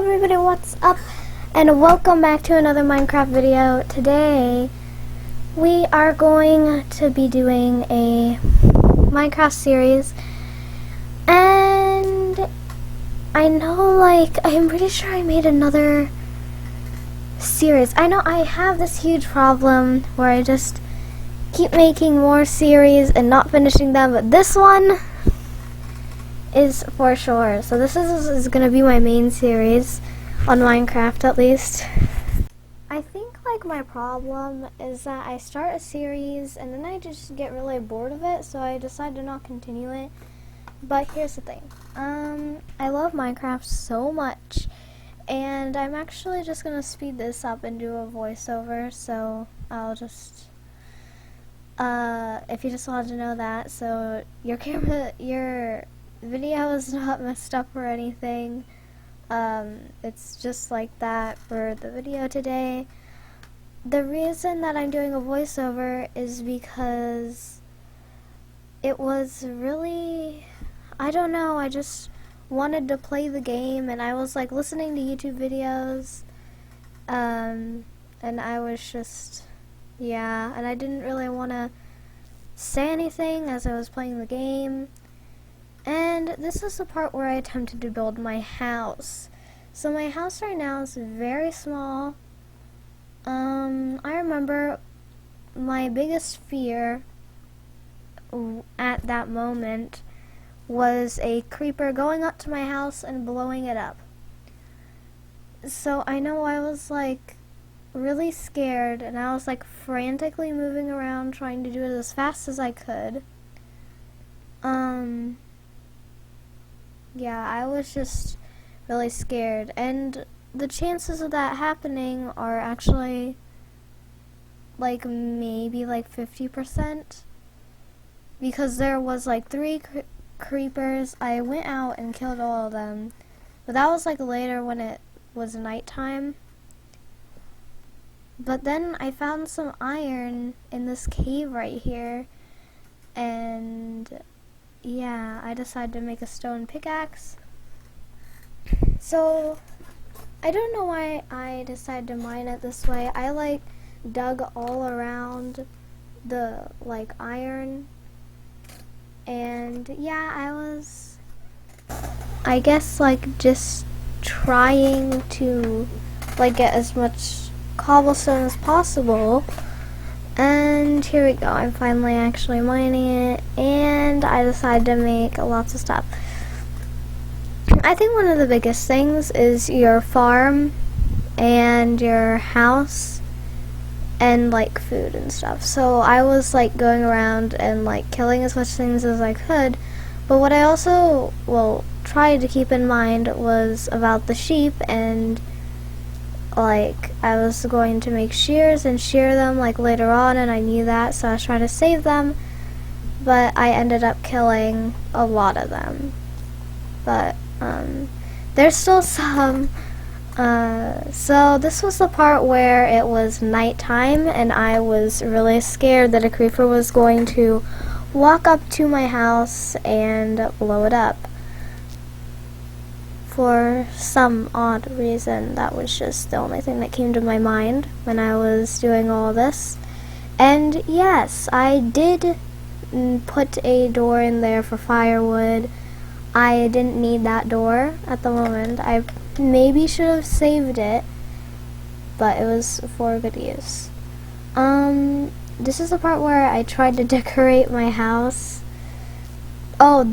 everybody, what's up? And welcome back to another Minecraft video. Today, we are going to be doing a Minecraft series. And I know, I'm pretty sure I made another series. I know I have this huge problem where I just keep making more series and not finishing them, but this one is for sure. So this is gonna be my main series on Minecraft, at least. I think my problem is that I start a series and then I just get really bored of it, so I decide to not continue it. But here's the thing, I love Minecraft so much, and I'm actually just gonna speed this up and do a voiceover, so I'll just if you just wanted to know that, so your video is not messed up or anything. It's just like that for the video today. The reason that I'm doing a voiceover is because it was really, I don't know, I just wanted to play the game, and I was listening to YouTube videos, and I was just, yeah, and I didn't really want to say anything as I was playing the game. And this is the part where I attempted to build my house. So my house right now is very small. I remember my biggest fear at that moment was a creeper going up to my house and blowing it up. So I know I was really scared, and I was frantically moving around trying to do it as fast as I could. Yeah, I was just really scared, and the chances of that happening are actually maybe 50%, because there was 3 creepers. I went out and killed all of them, but that was later when it was nighttime. But then I found some iron in this cave right here, and yeah, I decided to make a stone pickaxe. So I don't know why I decided to mine it this way. I dug all around the iron, and yeah, I was, I guess, just trying to get as much cobblestone as possible. And here we go, I'm finally actually mining it, and I decided to make lots of stuff. I think one of the biggest things is your farm and your house and food and stuff. So I was going around and killing as much things as I could, but what I also tried to keep in mind was about the sheep, and I was going to make shears and shear them later on, and I knew that, so I was trying to save them, but I ended up killing a lot of them. But there's still some. So this was the part where it was nighttime, and I was really scared that a creeper was going to walk up to my house and blow it up. For some odd reason, that was just the only thing that came to my mind when I was doing all this. And yes, I did put a door in there for firewood. I didn't need that door at the moment. I maybe should have saved it, but it was for good use. This is the part where I tried to decorate my house. Oh,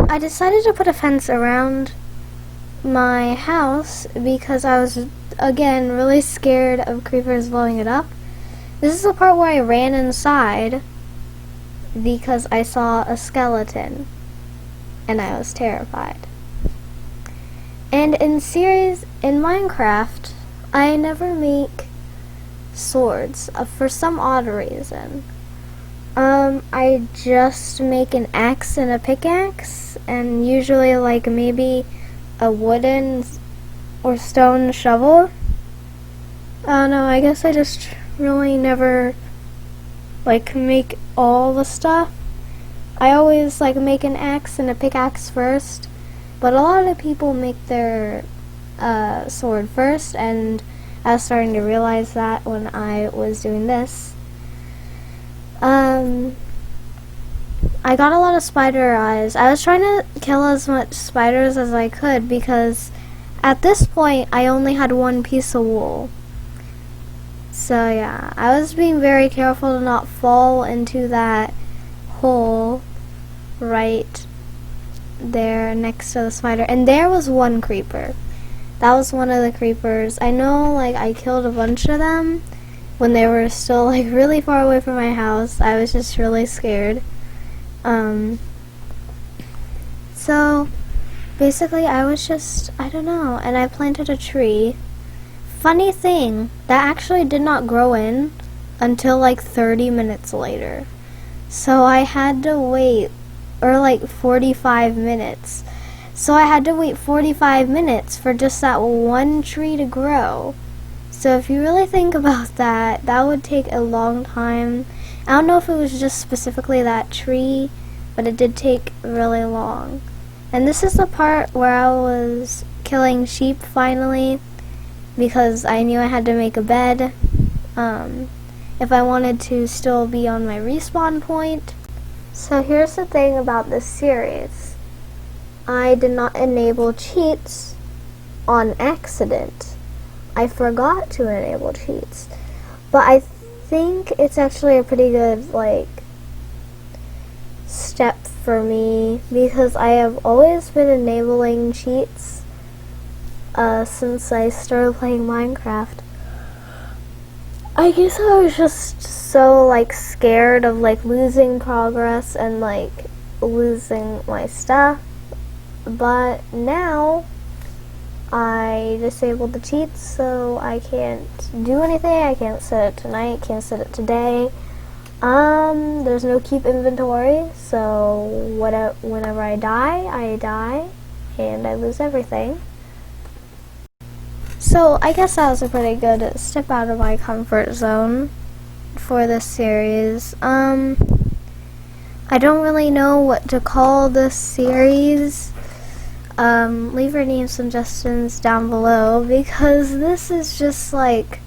I decided to put a fence around my house because I was, again, really scared of creepers blowing it up. This is the part where I ran inside because I saw a skeleton, and I was terrified. And in Minecraft, I never make swords for some odd reason. I just make an axe and a pickaxe, and usually maybe a wooden or stone shovel. I don't know, I guess I just really never make all the stuff. I always make an axe and a pickaxe first, but a lot of people make their sword first, and I was starting to realize that when I was doing this. I got a lot of spider eyes. I was trying to kill as much spiders as I could because at this point I only had one piece of wool. So yeah, I was being very careful to not fall into that hole right there next to the spider. And there was one creeper. That was one of the creepers. I know, like, I killed a bunch of them when they were still, like, really far away from my house. I was just really scared. So basically I was just, I don't know, and I planted a tree. Funny thing, that actually did not grow in until like 30 minutes later. So I had to wait, or like 45 minutes. So I had to wait 45 minutes for just that one tree to grow. So if you really think about that, that would take a long time. I don't know if it was just specifically that tree, but it did take really long. And this is the part where I was killing sheep finally, because I knew I had to make a bed if I wanted to still be on my respawn point. So here's the thing about this series. I did not enable cheats on accident. I forgot to enable cheats. But I think it's actually a pretty good, like, step for me, because I have always been enabling cheats since I started playing Minecraft. I guess I was just so, like, scared of, like, losing progress and, like, losing my stuff. But now I disabled the cheats, so I can't do anything. I can't set it tonight, can't set it today. There's no keep inventory, so whenever I die, and I lose everything. So I guess that was a pretty good step out of my comfort zone for this series. I don't really know what to call this series. Leave your name suggestions down below, because this is just like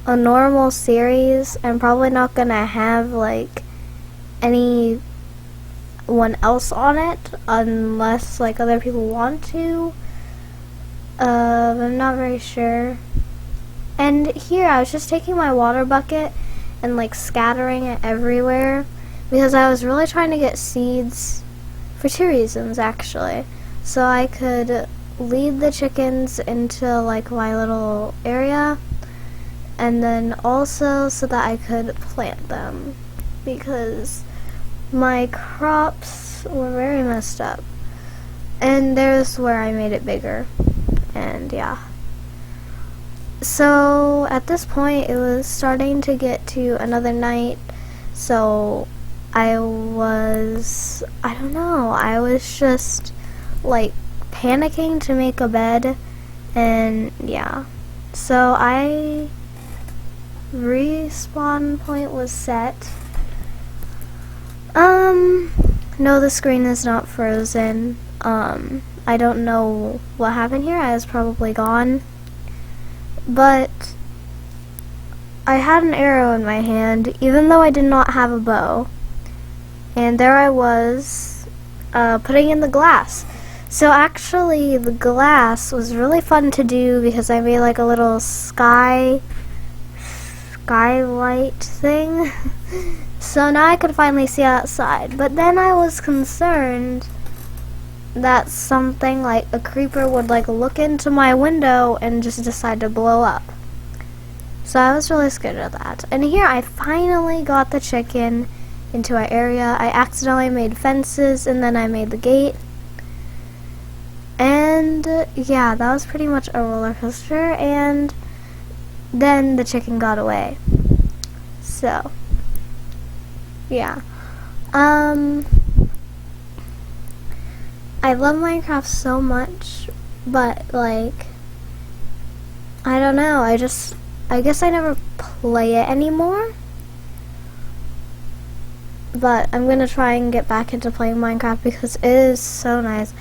a normal series. I'm probably not gonna have like anyone else on it unless like other people want to. I'm not very sure. And here I was just taking my water bucket and like scattering it everywhere because I was really trying to get seeds for two reasons actually. So I could lead the chickens into like my little area, and then also so that I could plant them, because my crops were very messed up. And there's where I made it bigger. And yeah. So at this point it was starting to get to another night, so I was just like panicking to make a bed, and yeah. So respawn point was set. No, the screen is not frozen. I don't know what happened here. I was probably gone. But I had an arrow in my hand, even though I did not have a bow. And there I was, putting in the glass. So actually, the glass was really fun to do because I made like a little skylight thing. So now I could finally see outside. But then I was concerned that something like a creeper would like look into my window and just decide to blow up. So I was really scared of that. And here I finally got the chicken into our area. I accidentally made fences and then I made the gate. And yeah, that was pretty much a roller coaster, and then the chicken got away. So yeah. I love Minecraft so much, but like, I don't know, I guess I never play it anymore. But I'm gonna try and get back into playing Minecraft because it is so nice.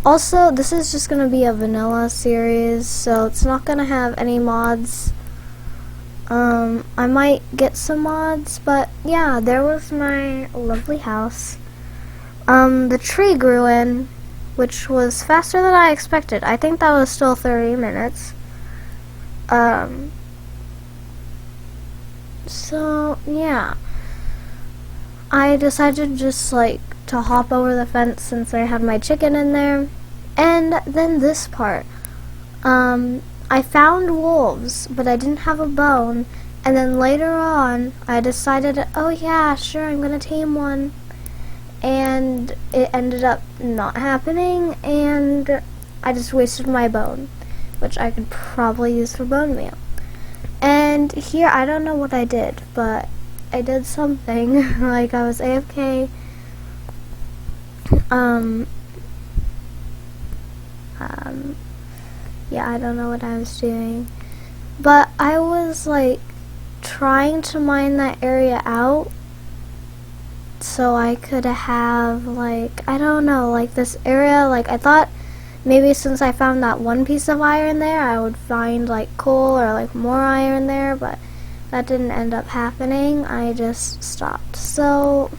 Also, this is just gonna be a vanilla series, so it's not gonna have any mods. I might get some mods, but yeah, there was my lovely house. The tree grew in, which was faster than I expected. I think that was still 30 minutes. So yeah, I decided just like to hop over the fence since I had my chicken in there. And then this part, I found wolves, but I didn't have a bone. And then later on, I decided, oh yeah, sure, I'm gonna tame one. And it ended up not happening, and I just wasted my bone, which I could probably use for bone meal. And here, I don't know what I did, but I did something. Like, I was AFK. Yeah, I don't know what I was doing. But I was, like, trying to mine that area out so I could have, like, I don't know, like, this area, like, I thought maybe since I found that one piece of iron there, I would find, like, coal or, like, more iron there, but that didn't end up happening. I just stopped. So,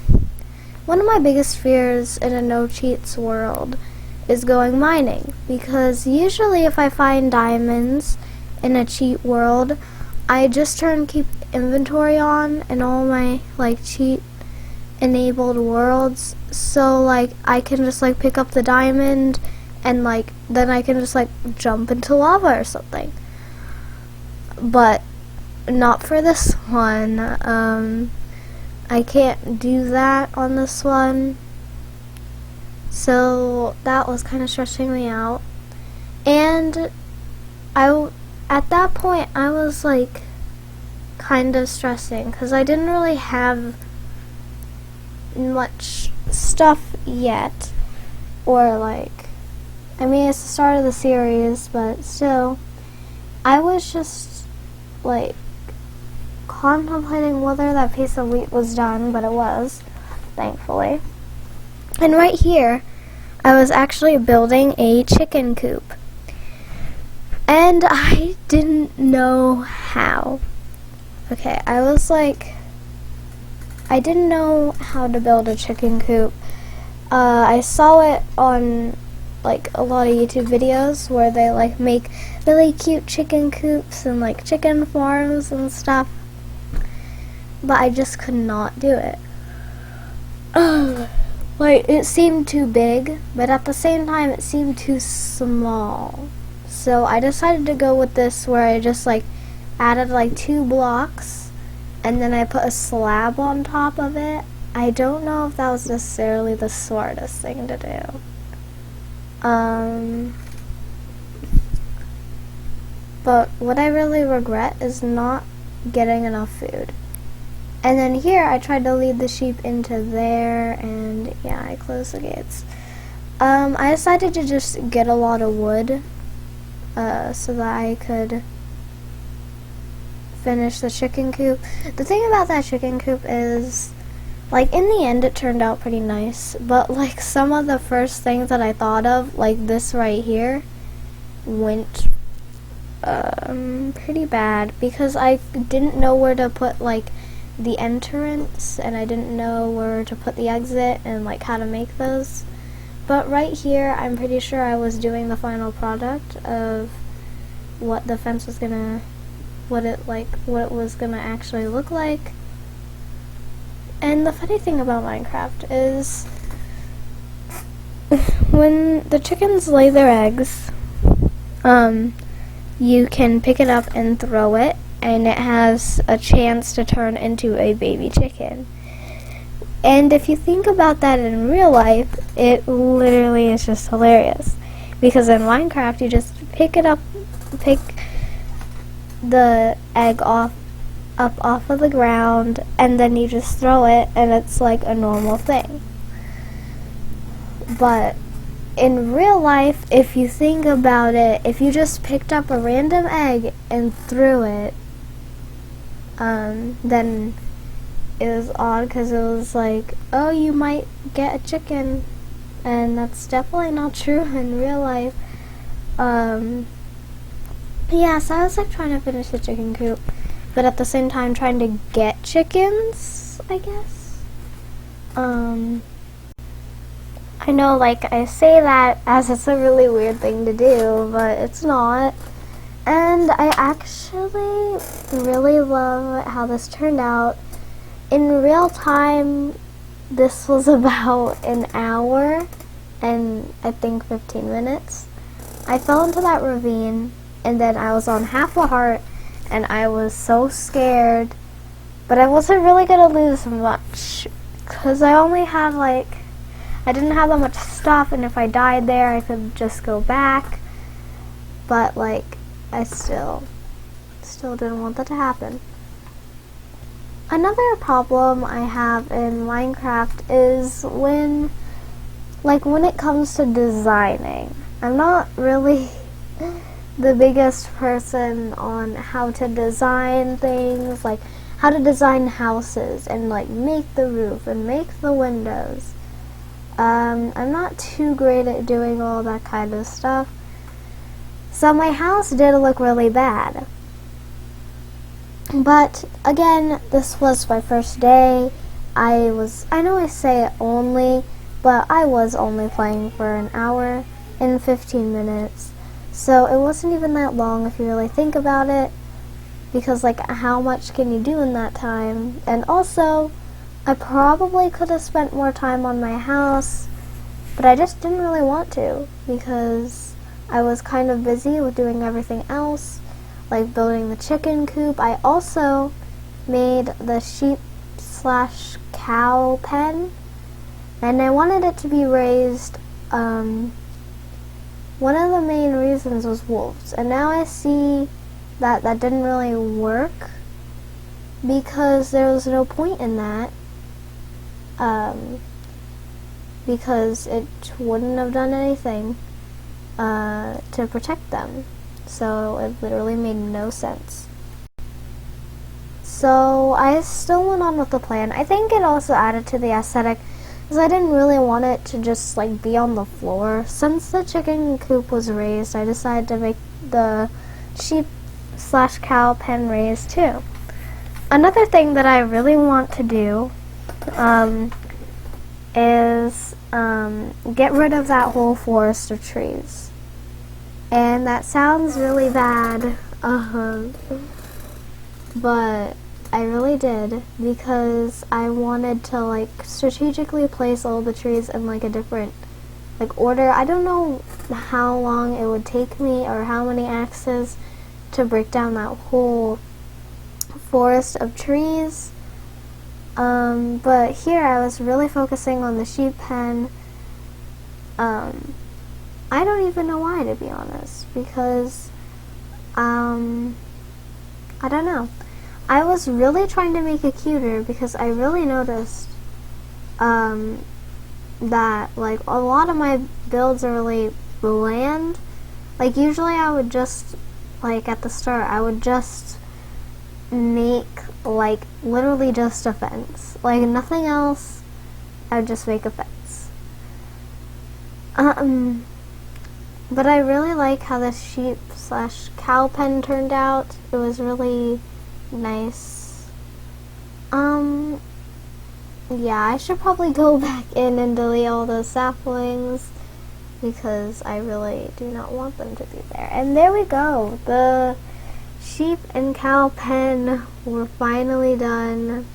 one of my biggest fears in a no-cheats world is going mining, because usually if I find diamonds in a cheat world, I just turn keep inventory on in all my, like, cheat enabled worlds, so like I can just like pick up the diamond and like then I can just like jump into lava or something. But not for this one. I can't do that on this one, so that was kind of stressing me out. And at that point I was like kind of stressing because I didn't really have much stuff yet, or like, I mean, it's the start of the series, but still, I was just like contemplating whether that piece of wheat was done, but it was, thankfully. And right here, I was actually building a chicken coop, and I didn't know how. Okay, I didn't know how to build a chicken coop. I saw it on like a lot of YouTube videos where they like make really cute chicken coops and like chicken farms and stuff, but I just could not do it. Like, it seemed too big, but at the same time it seemed too small. So I decided to go with this where I just like added like 2 blocks and then I put a slab on top of it. I don't know if that was necessarily the smartest thing to do. But what I really regret is not getting enough food. And then here I tried to lead the sheep into there, and yeah, I closed the gates. I decided to just get a lot of wood so that I could finish the chicken coop. The thing about that chicken coop is, like, in the end it turned out pretty nice, but like some of the first things that I thought of, like this right here, went pretty bad because I didn't know where to put like the entrance, and I didn't know where to put the exit and like how to make those. But right here I'm pretty sure I was doing the final product of what the fence was gonna, what it was gonna actually look like. And the funny thing about Minecraft is when the chickens lay their eggs, you can pick it up and throw it, and it has a chance to turn into a baby chicken. And if you think about that in real life, it literally is just hilarious. Because in Minecraft, you just pick the egg up off of the ground, and then you just throw it, and it's like a normal thing. But in real life, if you think about it, if you just picked up a random egg and threw it, then it was odd because it was like, oh, you might get a chicken, and that's definitely not true in real life. Yeah, so I was like trying to finish the chicken coop, but at the same time trying to get chickens, I guess. I know, like, I say that as it's a really weird thing to do, but it's not. And I actually really love how this turned out. In real time, this was about an hour and I think 15 minutes. I fell into that ravine, and then I was on half a heart, and I was so scared, but I wasn't really gonna lose much, because I only had I didn't have that much stuff, and if I died there, I could just go back, but I still didn't want that to happen. Another problem I have in Minecraft is when it comes to designing. I'm not really the biggest person on how to design things, like how to design houses and make the roof and make the windows. I'm not too great at doing all that kind of stuff. So my house did look really bad. But again, this was my first day. I know I say only, but I was only playing for an hour and 15 minutes. So it wasn't even that long if you really think about it, because how much can you do in that time? And also, I probably could have spent more time on my house, but I just didn't really want to, because I was kind of busy with doing everything else, like building the chicken coop. I also made the sheep/cow pen, and I wanted it to be raised. One of the main reasons was wolves, and now I see that that didn't really work, because there was no point in that, because it wouldn't have done anything to protect them. So it literally made no sense. So I still went on with the plan. I think it also added to the aesthetic, because I didn't really want it to just be on the floor. Since the chicken coop was raised, I decided to make the sheep/cow pen raised too. Another thing that I really want to do is get rid of that whole forest of trees. And that sounds really bad, but I really did, because I wanted to strategically place all the trees in a different order. I don't know how long it would take me or how many axes to break down that whole forest of trees. But here I was really focusing on the sheep pen. I don't even know why, to be honest, because I don't know. I was really trying to make it cuter, because I really noticed that a lot of my builds are really bland. Usually I would just at the start I would just make literally just a fence, nothing else. I would just make a fence. But I really like how the sheep/cow pen turned out. It was really nice. Yeah, I should probably go back in and delete all those saplings, because I really do not want them to be there. And there we go. The sheep and cow pen were finally done.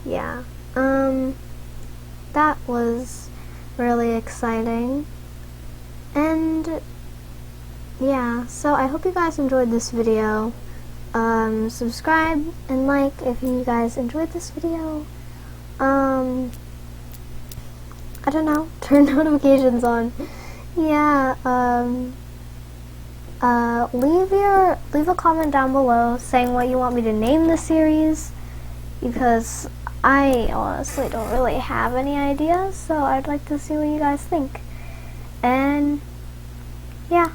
Yeah. That was really exciting. And yeah, so I hope you guys enjoyed this video. Subscribe and like if you guys enjoyed this video. I don't know, turn notifications on. Yeah, leave a comment down below saying what you want me to name the series, because I honestly don't really have any ideas, so I'd like to see what you guys think. And yeah,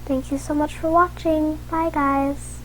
thank you so much for watching. Bye guys.